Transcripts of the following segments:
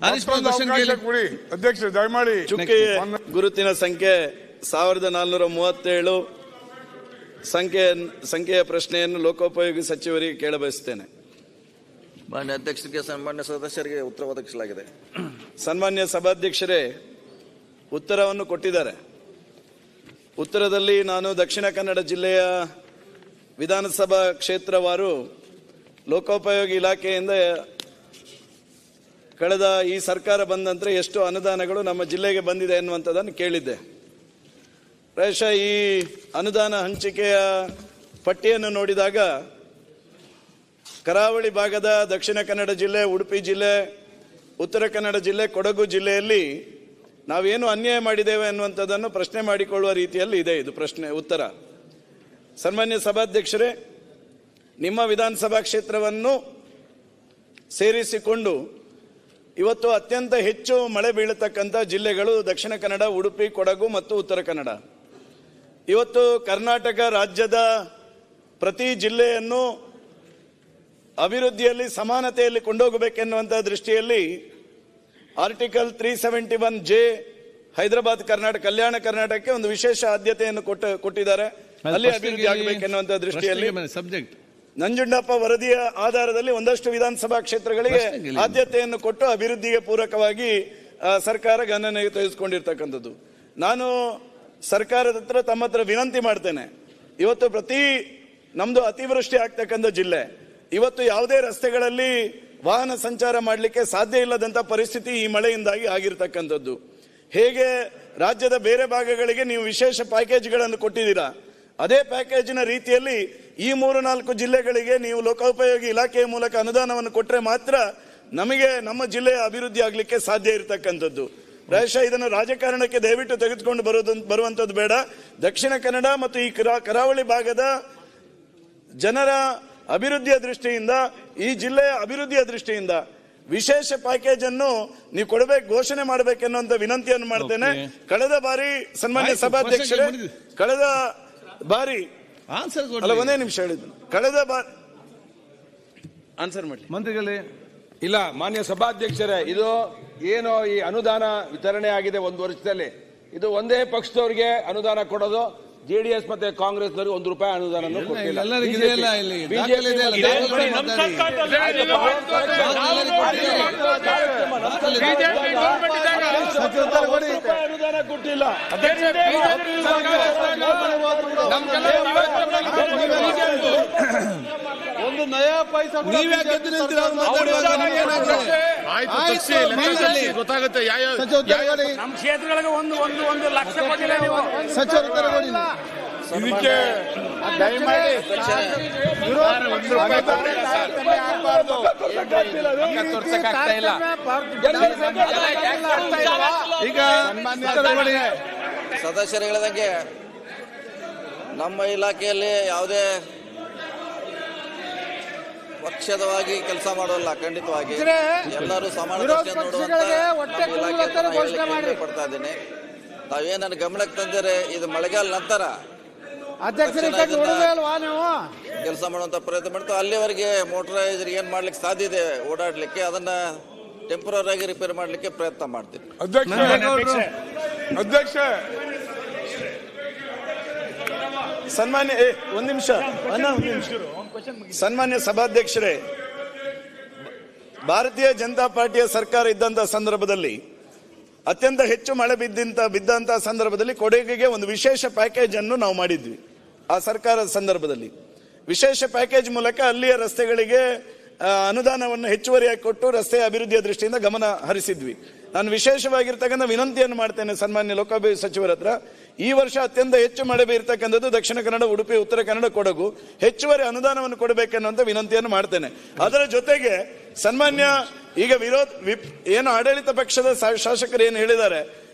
ಅಧ್ಯಕ್ಷ ದಯಮಾಡಿ ಚುಕ್ಕೆ ಗುರುತಿನ ಸಂಖ್ಯೆ 1437 ಸಂಖ್ಯೆಯ ಪ್ರಶ್ನೆಯನ್ನು ಲೋಕೋಪಯೋಗಿ ಸಚಿವರಿಗೆ ಕೇಳಬಯಸುತ್ತೇನೆ. ಮಾನ್ಯ ಅಧ್ಯಕ್ಷರಿಗೆ ಸನ್ಮಾನ್ಯ ಸದಸ್ಯರಿಗೆ ಉತ್ತರ ಒದಗಿಸಲಾಗಿದೆ. ಸನ್ಮಾನ್ಯ ಸಭಾಧ್ಯಕ್ಷರೇ, ಉತ್ತರವನ್ನು ಕೊಟ್ಟಿದ್ದಾರೆ. ಉತ್ತರದಲ್ಲಿ ನಾನು ದಕ್ಷಿಣ ಕನ್ನಡ ಜಿಲ್ಲೆಯ ವಿಧಾನಸಭಾ ಕ್ಷೇತ್ರವಾರು ಲೋಕೋಪಯೋಗಿ ಇಲಾಖೆಯಿಂದ ಕಳೆದ ಈ ಸರ್ಕಾರ ಬಂದ ನಂತರ ಎಷ್ಟು ಅನುದಾನಗಳು ನಮ್ಮ ಜಿಲ್ಲೆಗೆ ಬಂದಿದೆ ಎನ್ನುವಂಥದ್ದನ್ನು ಕೇಳಿದ್ದೆ. ಪ್ರಾಯಶಃ ಈ ಅನುದಾನ ಹಂಚಿಕೆಯ ಪಟ್ಟಿಯನ್ನು ನೋಡಿದಾಗ ಕರಾವಳಿ ಭಾಗದ ದಕ್ಷಿಣ ಕನ್ನಡ ಜಿಲ್ಲೆ, ಉಡುಪಿ ಜಿಲ್ಲೆ, ಉತ್ತರ ಕನ್ನಡ ಜಿಲ್ಲೆ, ಕೊಡಗು ಜಿಲ್ಲೆಯಲ್ಲಿ ನಾವೇನು ಅನ್ಯಾಯ ಮಾಡಿದ್ದೇವೆ ಅನ್ನುವಂಥದ್ದನ್ನು ಪ್ರಶ್ನೆ ಮಾಡಿಕೊಳ್ಳುವ ರೀತಿಯಲ್ಲಿ ಇದೆ ಇದು ಪ್ರಶ್ನೆ ಉತ್ತರ. ಸನ್ಮಾನ್ಯ ಸಭಾಧ್ಯಕ್ಷರೇ, ನಿಮ್ಮ ವಿಧಾನಸಭಾ ಕ್ಷೇತ್ರವನ್ನು ಸೇರಿಸಿಕೊಂಡು ಇವತ್ತು ಅತ್ಯಂತ ಹೆಚ್ಚು ಮಳೆ ಬೀಳತಕ್ಕಂಥ ಜಿಲ್ಲೆಗಳು ದಕ್ಷಿಣ ಕನ್ನಡ, ಉಡುಪಿ, ಕೊಡಗು ಮತ್ತು ಉತ್ತರ ಕನ್ನಡ. ಇವತ್ತು ಕರ್ನಾಟಕ ರಾಜ್ಯದ ಪ್ರತಿ ಜಿಲ್ಲೆಯನ್ನು ಅಭಿವೃದ್ಧಿಯಲ್ಲಿ ಸಮಾನತೆಯಲ್ಲಿ ಕೊಂಡೋಗಬೇಕೆನ್ನುವಂಥ ದೃಷ್ಟಿಯಲ್ಲಿ ಆರ್ಟಿಕಲ್ 371J ಹೈದರಾಬಾದ್ ಕಲ್ಯಾಣ ಕರ್ನಾಟಕಕ್ಕೆ ಒಂದು ವಿಶೇಷ ಆದ್ಯತೆಯನ್ನು ಕೊಟ್ಟಿದ್ದಾರೆ. ಅಲ್ಲಿ ಅಭಿವೃದ್ಧಿ ಆಗಬೇಕೆನ್ನುವಂಥ ದೃಷ್ಟಿಯಲ್ಲಿ ನಂಜುಂಡಪ್ಪ ವರದಿಯ ಆಧಾರದಲ್ಲಿ ಒಂದಷ್ಟು ವಿಧಾನಸಭಾ ಕ್ಷೇತ್ರಗಳಿಗೆ ಆದ್ಯತೆಯನ್ನು ಕೊಟ್ಟು ಅಭಿವೃದ್ಧಿಗೆ ಪೂರಕವಾಗಿ ಸರ್ಕಾರ ಗಣನೆಗೆ ತೆಗೆದುಕೊಂಡಿರ್ತಕ್ಕಂಥದ್ದು. ನಾನು ಸರ್ಕಾರದ ಹತ್ರ ತಮ್ಮ ಹತ್ರ ವಿನಂತಿ ಮಾಡ್ತೇನೆ. ಇವತ್ತು ನಮ್ದು ಅತಿವೃಷ್ಟಿ ಆಗ್ತಕ್ಕಂಥ ಜಿಲ್ಲೆ. ಇವತ್ತು ಯಾವುದೇ ರಸ್ತೆಗಳಲ್ಲಿ ವಾಹನ ಸಂಚಾರ ಮಾಡಲಿಕ್ಕೆ ಸಾಧ್ಯ ಇಲ್ಲದಂತ ಪರಿಸ್ಥಿತಿ ಈ ಮಳೆಯಿಂದಾಗಿ ಆಗಿರ್ತಕ್ಕಂಥದ್ದು. ಹೇಗೆ ರಾಜ್ಯದ ಬೇರೆ ಭಾಗಗಳಿಗೆ ನೀವು ವಿಶೇಷ ಪ್ಯಾಕೇಜ್ಗಳನ್ನು ಕೊಟ್ಟಿದ್ದೀರಾ, ಅದೇ ಪ್ಯಾಕೇಜಿನ ರೀತಿಯಲ್ಲಿ ಈ 3-4 ಜಿಲ್ಲೆಗಳಿಗೆ ನೀವು ಲೋಕೋಪಯೋಗಿ ಇಲಾಖೆಯ ಮೂಲಕ ಅನುದಾನವನ್ನು ಕೊಟ್ಟರೆ ಮಾತ್ರ ನಮಗೆ ನಮ್ಮ ಜಿಲ್ಲೆಯ ಅಭಿವೃದ್ಧಿ ಆಗಲಿಕ್ಕೆ ಸಾಧ್ಯ ಇರತಕ್ಕಂಥದ್ದು. ಪ್ರಾಯಶಃ ಇದನ್ನು ರಾಜಕಾರಣಕ್ಕೆ ದಯವಿಟ್ಟು ತೆಗೆದುಕೊಂಡು ಬರುವಂಥದ್ದು ಬೇಡ. ದಕ್ಷಿಣ ಕನ್ನಡ ಮತ್ತು ಈ ಕರಾವಳಿ ಭಾಗದ ಜನರ ಅಭಿವೃದ್ಧಿಯ ದೃಷ್ಟಿಯಿಂದ, ಈ ಜಿಲ್ಲೆಯ ಅಭಿವೃದ್ಧಿಯ ದೃಷ್ಟಿಯಿಂದ ವಿಶೇಷ ಪ್ಯಾಕೇಜ್ ಅನ್ನು ನೀವು ಘೋಷಣೆ ಮಾಡಬೇಕೆನ್ನುವಂತ ವಿನಂತಿಯನ್ನು ಮಾಡ್ತೇನೆ. ಕಳೆದ ಬಾರಿ ಸನ್ಮಾನ್ಯ ಸಭಾಧ್ಯಕ್ಷರೇ, ಕಳೆದ ಬಾರಿ ಒಂದೇ ನಿಮಿಷ ಹೇಳಿದ್ರು, ಕಳೆದ ಬಾರಿ ಆನ್ಸರ್ ಮಾಡಿ ಮಂತ್ರಿಗಳೇ. ಇಲ್ಲ ಮಾನ್ಯ ಸಭಾಧ್ಯಕ್ಷರೇ, ಇದು ಏನು ಈ ಅನುದಾನ ವಿತರಣೆ ಆಗಿದೆ ಒಂದು ವರ್ಷದಲ್ಲಿ, ಇದು ಒಂದೇ ಪಕ್ಷದವರಿಗೆ ಅನುದಾನ ಕೊಡೋದು. ಜೆಡಿಎಸ್ ಮತ್ತೆ ಕಾಂಗ್ರೆಸ್ ನವರಿಗೆ ₹1 ಅನುದಾನ ಕೊಟ್ಟಿಲ್ಲ. ಅನುದಾನ ಕೊಟ್ಟಿಲ್ಲ. ಒಂದು ನಯಾ ಪೈಸಾ ಗೊತ್ತಾಗುತ್ತೆ. ನಮ್ಮ ಕ್ಷೇತ್ರಗಳಿಗೆ ಒಂದು ಲಕ್ಷ ಕೊಟ್ಟಿಲ್ಲ ನೀವು ಇದಕ್ಕೆ ದಯಮಾಡಿ ಈಗ ಸದಸ್ಯರು ಹೇಳಿದಂಗೆ ನಮ್ಮ ಇಲಾಖೆಯಲ್ಲಿ ಯಾವುದೇ ಪಕ್ಷದವಾಗಿ ಕೆಲಸ ಮಾಡೋಲ್ಲ. ಖಂಡಿತವಾಗಿ ಎಲ್ಲರೂ ಸಮಾನ ಪಡ್ತಾ ಇದ್ದೀನಿ. ತಾವೇನು ನನ್ನ ಗಮನಕ್ಕೆ ತಂದಿರೆ ಇದು ಮಳೆಗಾಲ ನಂತರ ಕೆಲಸ ಮಾಡುವಂತ ಪ್ರಯತ್ನ ಮಾಡ್ತಾವೆ. ಅಲ್ಲಿವರೆಗೆ ಮೋಟರೈಸರ್ ಏನ್ ಮಾಡ್ಲಿಕ್ಕೆ ಸಾಧ್ಯ ಇದೆ ಓಡಾಡ್ಲಿಕ್ಕೆ, ಅದನ್ನ ಟೆಂಪರರಿ ಆಗಿ ರಿಪೇರ್ ಮಾಡ್ಲಿಕ್ಕೆ ಪ್ರಯತ್ನ ಮಾಡ್ತೀನಿ. ಅಧ್ಯಕ್ಷ ಒಂದು ನಿಮಿಷ ಸನ್ಮಾನ್ಯ ಸಭಾಧ್ಯಕ್ಷರೇ, ಭಾರತೀಯ ಜನತಾ ಪಾರ್ಟಿಯ ಸರ್ಕಾರ ಇದ್ದಂತ ಸಂದರ್ಭದಲ್ಲಿ ಅತ್ಯಂತ ಹೆಚ್ಚು ಮಳೆ ಬಿದ್ದಂತ ಸಂದರ್ಭದಲ್ಲಿ ಕೊಡಗಿಗೆ ಒಂದು ವಿಶೇಷ ಪ್ಯಾಕೇಜ್ ಅನ್ನು ನಾವು ಮಾಡಿದ್ವಿ. ಆ ಸರ್ಕಾರದ ಸಂದರ್ಭದಲ್ಲಿ ವಿಶೇಷ ಪ್ಯಾಕೇಜ್ ಮೂಲಕ ಅಲ್ಲಿಯ ರಸ್ತೆಗಳಿಗೆ ಅನುದಾನವನ್ನು ಹೆಚ್ಚುವರಿಯಾಗಿ ಕೊಟ್ಟು ರಸ್ತೆ ಅಭಿವೃದ್ಧಿಯ ದೃಷ್ಟಿಯಿಂದ ಗಮನ ಹರಿಸಿದ್ವಿ. ನಾನು ವಿಶೇಷವಾಗಿರ್ತಕ್ಕಂಥ ವಿನಂತಿಯನ್ನು ಮಾಡ್ತೇನೆ ಸನ್ಮಾನ್ಯ ಲೋಕೋಪಯೋಗಿ ಸಚಿವರ ಹತ್ರ. ಈ ವರ್ಷ ಅತ್ಯಂತ ಹೆಚ್ಚು ಮಳೆ ಬೀರ್ತಕ್ಕಂಥದ್ದು ದಕ್ಷಿಣ ಕನ್ನಡ, ಉಡುಪಿ, ಉತ್ತರ ಕನ್ನಡ, ಕೊಡಗು. ಹೆಚ್ಚುವರಿ ಅನುದಾನವನ್ನು ಕೊಡಬೇಕೆನ್ನುವಂತ ವಿನಂತಿಯನ್ನು ಮಾಡ್ತೇನೆ. ಅದರ ಜೊತೆಗೆ ಸನ್ಮಾನ್ಯ ಈಗ ಏನು ಆಡಳಿತ ಪಕ್ಷದ ಶಾಸಕರು ಏನು ಹೇಳಿದ್ದಾರೆ,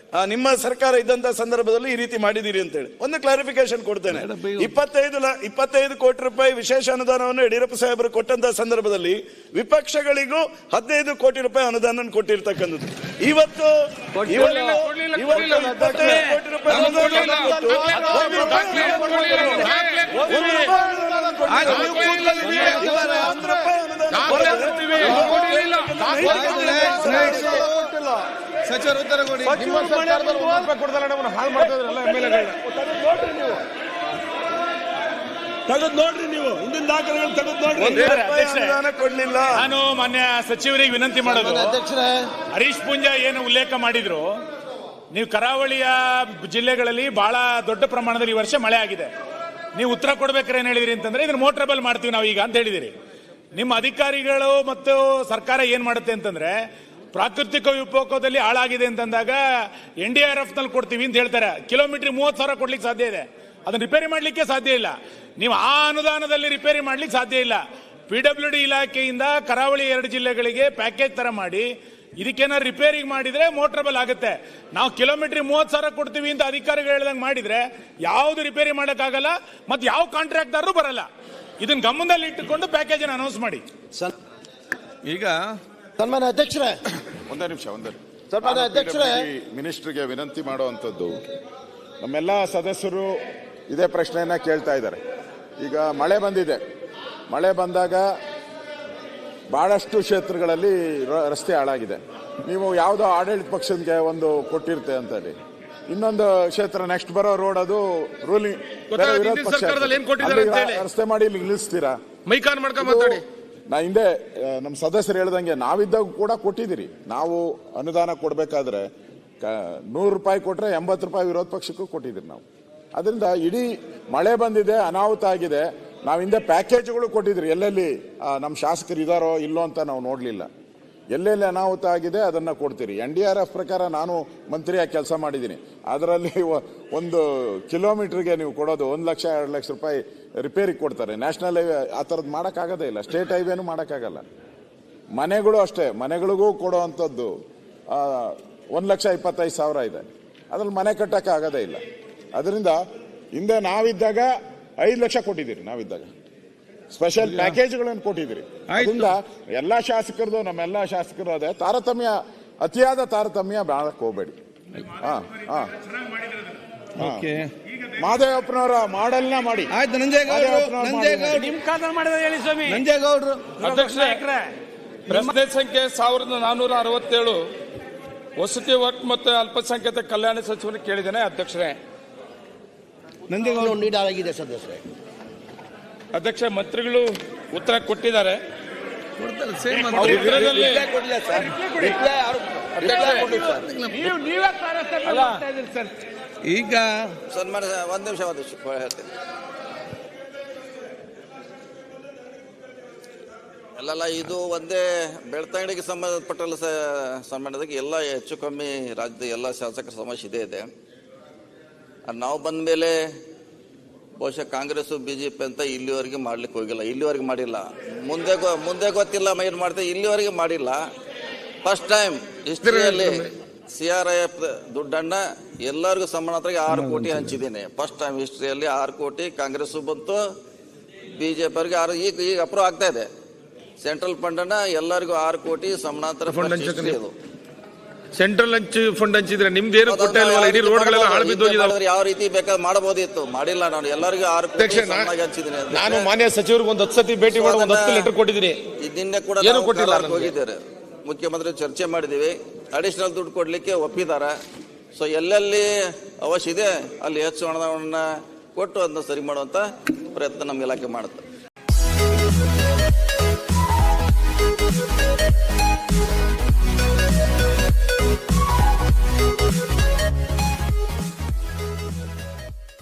ನಿಮ್ಮ ಸರ್ಕಾರ ಇದ್ದಂತ ಸಂದರ್ಭದಲ್ಲಿ ಈ ರೀತಿ ಮಾಡಿದಿರಿ ಅಂತೇಳಿ ಒಂದು ಕ್ಲಾರಿಫಿಕೇಶನ್ ಕೊಡ್ತೇನೆ. 25 ಕೋಟಿ ರೂಪಾಯಿ ವಿಶೇಷ ಅನುದಾನವನ್ನು ಯಡಿಯೂರಪ್ಪ ಸಾಹೇಬರು ಕೊಟ್ಟಂತ ಸಂದರ್ಭದಲ್ಲಿ ವಿಪಕ್ಷಗಳಿಗೂ 15 ಕೋಟಿ ರೂಪಾಯಿ ಅನುದಾನ ಕೊಟ್ಟಿರ್ತಕ್ಕಂಥದ್ದು. ಇವತ್ತು 25 ಕೋಟಿ ರೂಪಾಯಿ ಅನುದಾನ ಸಚಿವರು ಉತ್ತರ ಕೊಡಿ. ನಿಮ್ಮ ಸರ್ಕಾರದಲ್ಲಿ 1 ರೂಪಾಯಿ ಕೊಡ್ದಲ್ಲ ನಮ್ಮನ್ನು ಹಾಳು ಮಾಡ್ತಾ ಇದ್ರಲ್ಲ MLA-ಗಳನ್ನ. ತೆಗೆದು ನೋಡ್ರಿ ನೀವು ಹಿಂದಿನ ದಾಖಲೆಗಳು ತೆಗೆದು ನೋಡ್ರಿ. ಅನುದಾನ ಕೊಡ್ಲಿಲ್ಲ. ನಾನು ಮಾನ್ಯ ಸಚಿವರಿಗೆ ವಿನಂತಿ ಮಾಡೋದು, ಅಧ್ಯಕ್ಷರೇ, ಹರೀಶ್ ಪೂಂಜಾ ಏನು ಉಲ್ಲೇಖ ಮಾಡಿದ್ರು, ನೀವು ಕರಾವಳಿಯ ಜಿಲ್ಲೆಗಳಲ್ಲಿ ಬಹಳ ದೊಡ್ಡ ಪ್ರಮಾಣದಲ್ಲಿ ಈ ವರ್ಷ ಮಳೆ ಆಗಿದೆ. ನೀವು ಉತ್ತರ ಕೊಡ್ಬೇಕಾದ್ರೆ ಏನ್ ಹೇಳಿದ್ರಿ ಅಂತಂದ್ರೆ ಇದನ್ನ ಮೋಟ್ರಬಲ್ ಮಾಡ್ತೀವಿ ನಾವು ಈಗ ಅಂತ ಹೇಳಿದಿರಿ. ನಿಮ್ಮ ಅಧಿಕಾರಿಗಳು ಮತ್ತು ಸರ್ಕಾರ ಏನ್ ಮಾಡುತ್ತೆ ಅಂತಂದ್ರೆ ಪ್ರಾಕೃತಿಕ ವಿಕೋಪದಲ್ಲಿ ಹಾಳಾಗಿದೆ ಅಂತಂದಾಗ NDRF ನಲ್ಲಿ ಕೊಡ್ತೀವಿ ಅಂತ ಹೇಳ್ತಾರೆ. ಕಿಲೋಮೀಟರ್ 30,000 ಕೊಡ್ಲಿಕ್ಕೆ ಸಾಧ್ಯ ಇದೆ, ಅದನ್ನ ರಿಪೇರಿ ಮಾಡ್ಲಿಕ್ಕೆ ಸಾಧ್ಯ ಇಲ್ಲ. ನೀವು ಆ ಅನುದಾನದಲ್ಲಿ ರಿಪೇರಿ ಮಾಡ್ಲಿಕ್ಕೆ ಸಾಧ್ಯ ಇಲ್ಲ. PWD ಇಲಾಖೆಯಿಂದ ಕರಾವಳಿ 2 ಜಿಲ್ಲೆಗಳಿಗೆ ಪ್ಯಾಕೇಜ್ ತರ ಮಾಡಿ ಇದಕ್ಕೇನಾದ್ರು ರಿಪೇರಿ ಮಾಡಿದ್ರೆ ಮೋಟ್ರಬಲ್ ಆಗುತ್ತೆ. ನಾವು ಕಿಲೋಮೀಟರ್ 30,000 ಕೊಡ್ತೀವಿ ಅಂತ ಅಧಿಕಾರಿಗಳು ಹೇಳ್ದಂಗೆ ಮಾಡಿದ್ರೆ ಯಾವ್ದು ರಿಪೇರಿ ಮಾಡಕ್ಕಾಗಲ್ಲ, ಮತ್ತೆ ಯಾವ ಕಾಂಟ್ರಾಕ್ಟರ್ ಬರಲ್ಲ. ಇದನ್ನ ಗಮನದಲ್ಲಿ ಇಟ್ಟುಕೊಂಡು ಪ್ಯಾಕೇಜ್ ಅನೌನ್ಸ್ ಮಾಡಿ. ಈಗ ಸನ್ಮಾನ್ಯ ಅಧ್ಯಕ್ಷರೇ, ಒಂದೇ ನಿಮಿಷ ಸನ್ಮಾನ್ಯ ಅಧ್ಯಕ್ಷರೇ, ಮಿನಿಸ್ಟರ್ಗೆ ವಿನಂತಿ ಮಾಡುವಂಥದ್ದು, ನಮ್ಮೆಲ್ಲ ಸದಸ್ಯರು ಇದೇ ಪ್ರಶ್ನೆಯನ್ನ ಕೇಳ್ತಾ ಇದ್ದಾರೆ. ಈಗ ಮಳೆ ಬಂದಿದೆ, ಮಳೆ ಬಂದಾಗ ಬಹಳಷ್ಟು ಕ್ಷೇತ್ರಗಳಲ್ಲಿ ರಸ್ತೆ ಹಾಳಾಗಿದೆ. ನೀವು ಯಾವುದೋ ಆಡಳಿತ ಪಕ್ಷಕ್ಕೆ ಒಂದು ಕೊಟ್ಟಿರ್ತೆ ಅಂತ ಹೇಳಿ, ಇನ್ನೊಂದು ಕ್ಷೇತ್ರ ನೆಕ್ಸ್ಟ್ ಬರೋ ರೋಡ್ ಅದು ರೂಲಿಂಗ್ ರಸ್ತೆ ಮಾಡಿ ಇಲ್ಲಿ ನಿಲ್ಲಿಸ್ತೀರಾ? ಮೈಕಾನ್ ಮಾಡ್ಕೊಂಡ್ ಮಾತಾಡಿ. ನಾ ಹಿಂದೆ ನಮ್ಮ ಸದಸ್ಯರು ಹೇಳ್ದಂಗೆ ನಾವಿದ್ದಾಗ ಕೂಡ ಕೊಟ್ಟಿದ್ದೀರಿ. ನಾವು ಅನುದಾನ ಕೊಡ್ಬೇಕಾದ್ರೆ 100 ರೂಪಾಯಿ ಕೊಟ್ರೆ 80 ರೂಪಾಯಿ ವಿರೋಧ ಪಕ್ಷಕ್ಕೂ ಕೊಟ್ಟಿದ್ದೀರಿ ನಾವು. ಅದರಿಂದ ಇಡೀ ಮಳೆ ಬಂದಿದೆ, ಅನಾಹುತ ಆಗಿದೆ, ನಾವು ಹಿಂದೆ ಪ್ಯಾಕೇಜ್ಗಳು ಕೊಟ್ಟಿದ್ರಿ. ಎಲ್ಲೆಲ್ಲಿ ನಮ್ಮ ಶಾಸಕರು ಇದಾರೋ ಇಲ್ಲೋ ಅಂತ ನಾವು ನೋಡಲಿಲ್ಲ. ಎಲ್ಲೆಲ್ಲಿ ಅನಾಹುತ ಆಗಿದೆ ಅದನ್ನ ಕೊಡ್ತೀರಿ. NDRF ಪ್ರಕಾರ ನಾನು ಮಂತ್ರಿಯಾಗಿ ಕೆಲಸ ಮಾಡಿದ್ದೀನಿ. ಅದರಲ್ಲಿ 1 ಕಿಲೋಮೀಟರ್ಗೆ ನೀವು ಕೊಡೋದು 1 ಲಕ್ಷ 2 ಲಕ್ಷ ರೂಪಾಯಿ ರಿಪೇರಿ ಕೊಡ್ತಾರೆ. ನ್ಯಾಷನಲ್ ಹೈವೇ ಆ ಥರದ್ದು ಮಾಡೋಕ್ಕಾಗೋದೇ ಇಲ್ಲ, ಸ್ಟೇಟ್ ಹೈವೇನು ಮಾಡೋಕ್ಕಾಗಲ್ಲ. ಮನೆಗಳು ಅಷ್ಟೇ, ಮನೆಗಳಿಗೂ ಕೊಡೋವಂಥದ್ದು 1,25,000 ಇದೆ, ಅದ್ರಲ್ಲಿ ಮನೆ ಕಟ್ಟಕ್ಕೆ ಆಗೋದೇ ಇಲ್ಲ. ಅದರಿಂದ ಹಿಂದೆ ನಾವಿದ್ದಾಗ 5 ಲಕ್ಷ ಕೊಟ್ಟಿದ್ದೀರಿ, ನಾವಿದ್ದಾಗ ಸ್ಪೆಷಲ್ ಪ್ಯಾಕೇಜ್ಗಳನ್ನು ಕೊಟ್ಟಿದ್ದೀರಿ. ಅದರಿಂದ ಎಲ್ಲಾ ಶಾಸಕರದು, ನಮ್ಮೆಲ್ಲ ಶಾಸಕರು ಅದೇ ತಾರತಮ್ಯ, ಅತಿಯಾದ ತಾರತಮ್ಯ ಮಾಡಕ್ ಹೋಗ್ಬೇಡಿ. ಮಹದೇವಪ್ಪನವರ ಮಾಡೆಲ್ನ ಮಾಡಿ. ಆಯ್ತು, ನಂಜೇಗೌಡರು ನಿಮ್ ಖಾತೆ ಮಾಡಿದ ಹೇಳಿ ಸ್ವಾಮಿ. ನಂಜೇಗೌಡರು. ಅಧ್ಯಕ್ಷರೇ, ಪ್ರಶ್ನೆ ಸಂಖ್ಯೆ 1467 ವಸತಿ ವಕ್ಫ್ ಮತ್ತು ಅಲ್ಪಸಂಖ್ಯಾತ ಕಲ್ಯಾಣ ಸಚಿವರಿಗೆ ಕೇಳಿದ್ದೇನೆ. ಅಧ್ಯಕ್ಷರೇ, ನಂಜೇಗೌಡರು ನೀಡಲಾಗಿದೆ ಸದಸ್ಯರೇ. ಅಧ್ಯಕ್ಷ, ಮಂತ್ರಿಗಳು ಉತ್ತರ ಕೊಟ್ಟಿದ್ದಾರೆ. ಈಗ ಸನ್ಮಾನ್ಯ ಒಂದ್ ನಿಮಿಷ ಹೇಳ್ತೀನಿ. ಅಲ್ಲಲ್ಲ, ಇದು ಒಂದೇ ಬೆಳ್ತಂಗಡಿಗೆ ಸಂಬಂಧಪಟ್ಟಲ್ಲ ಸನ್ಮಾನದಾಗ ಎಲ್ಲ ಹೆಚ್ಚು ಕಮ್ಮಿ ರಾಜ್ಯದ ಎಲ್ಲ ಶಾಸಕರ ಸಮಸ್ಯೆ ಇದೆ. ನಾವು ಬಂದ ಮೇಲೆ ಬಹುಶಃ ಕಾಂಗ್ರೆಸ್ BJP ಅಂತ ಇಲ್ಲಿವರೆಗೆ ಮಾಡ್ಲಿಕ್ಕೆ ಹೋಗಿಲ್ಲ, ಇಲ್ಲಿವರೆಗೆ ಮಾಡಿಲ್ಲ. ಮುಂದೆ ಗೊತ್ತಿಲ್ಲ ಏನು ಮಾಡ್ತಾರೆ, ಇಲ್ಲಿವರೆಗೆ ಮಾಡಿಲ್ಲ. ಫಸ್ಟ್ ಟೈಮ್ ಹಿಸ್ಟ್ರಿಯಲ್ಲಿ CRIF ದುಡ್ಡನ್ನ ಎಲ್ಲರಿಗೂ ಸಮಾನವಾಗಿ 6 ಕೋಟಿ ಹಂಚಿದ್ದೀನಿ. ಫಸ್ಟ್ ಟೈಮ್ ಹಿಸ್ಟ್ರಿಯಲ್ಲಿ 6 ಕೋಟಿ ಕಾಂಗ್ರೆಸ್ ಬಂತು, BJP ಅವರಿಗೆ 6. ಈಗ ಅಪ್ರೂವ್ ಆಗ್ತಾ ಇದೆ. ಸೆಂಟ್ರಲ್ ಫಂಡ್ ಅನ್ನ ಎಲ್ಲರಿಗೂ 6 ಕೋಟಿ ಸಮಾನಾಂತರ ಸೆಂಟ್ರಲ್ ಫಂಡ್ ಹಂಚಿದ್ರೆ ನಿಮ್ದೇನು ಕೊಟ್ಟಿಲ್ವಲ್ಲ, ಇಡೀ ರೋಡ್ಗಳೆಲ್ಲ ಹಾಳು ಬಿದ್ದೋಗಿದಾವೆ. ಯಾವ ರೀತಿ ಬೇಕಾದ್ರೆ ಮಾಡಬಹುದಿತ್ತು, ಮಾಡಿಲ್ಲ. ನಾನು ಎಲ್ಲರಿಗೂ 6 ಕೋಟಿ ಹಂಚಿದ್ದೀನಿ. ನಾನು ಮಾನ್ಯ ಸಚಿವರಿಗೆ 10 ಸತಿ ಭೇಟಿ ಮಾಡಿ 10 ಲೆಟರ್ ಕೊಟ್ಟಿದ್ದೀನಿ. ನಿನ್ನೆ ಕೂಡ ಹೋಗಿದ್ದಾರೆ, ಮುಖ್ಯಮಂತ್ರಿ ಚರ್ಚೆ ಮಾಡಿದೀವಿ. ಅಡಿಷನಲ್ ದುಡ್ಡು ಕೊಡ್ಲಿಕ್ಕೆ ಒಪ್ಪಿದ್ದಾರೆ. ಸೊ ಎಲ್ಲೆಲ್ಲಿ ಅವಶ್ಯ ಇದೆ ಅಲ್ಲಿ ಹೆಚ್ಚು ಹಣವನ್ನ ಕೊಟ್ಟು ಅದನ್ನ ಸರಿ ಮಾಡುವಂತ ಪ್ರಯತ್ನ ನಮ್ಮ ಇಲಾಖೆ ಮಾಡುತ್ತೆ.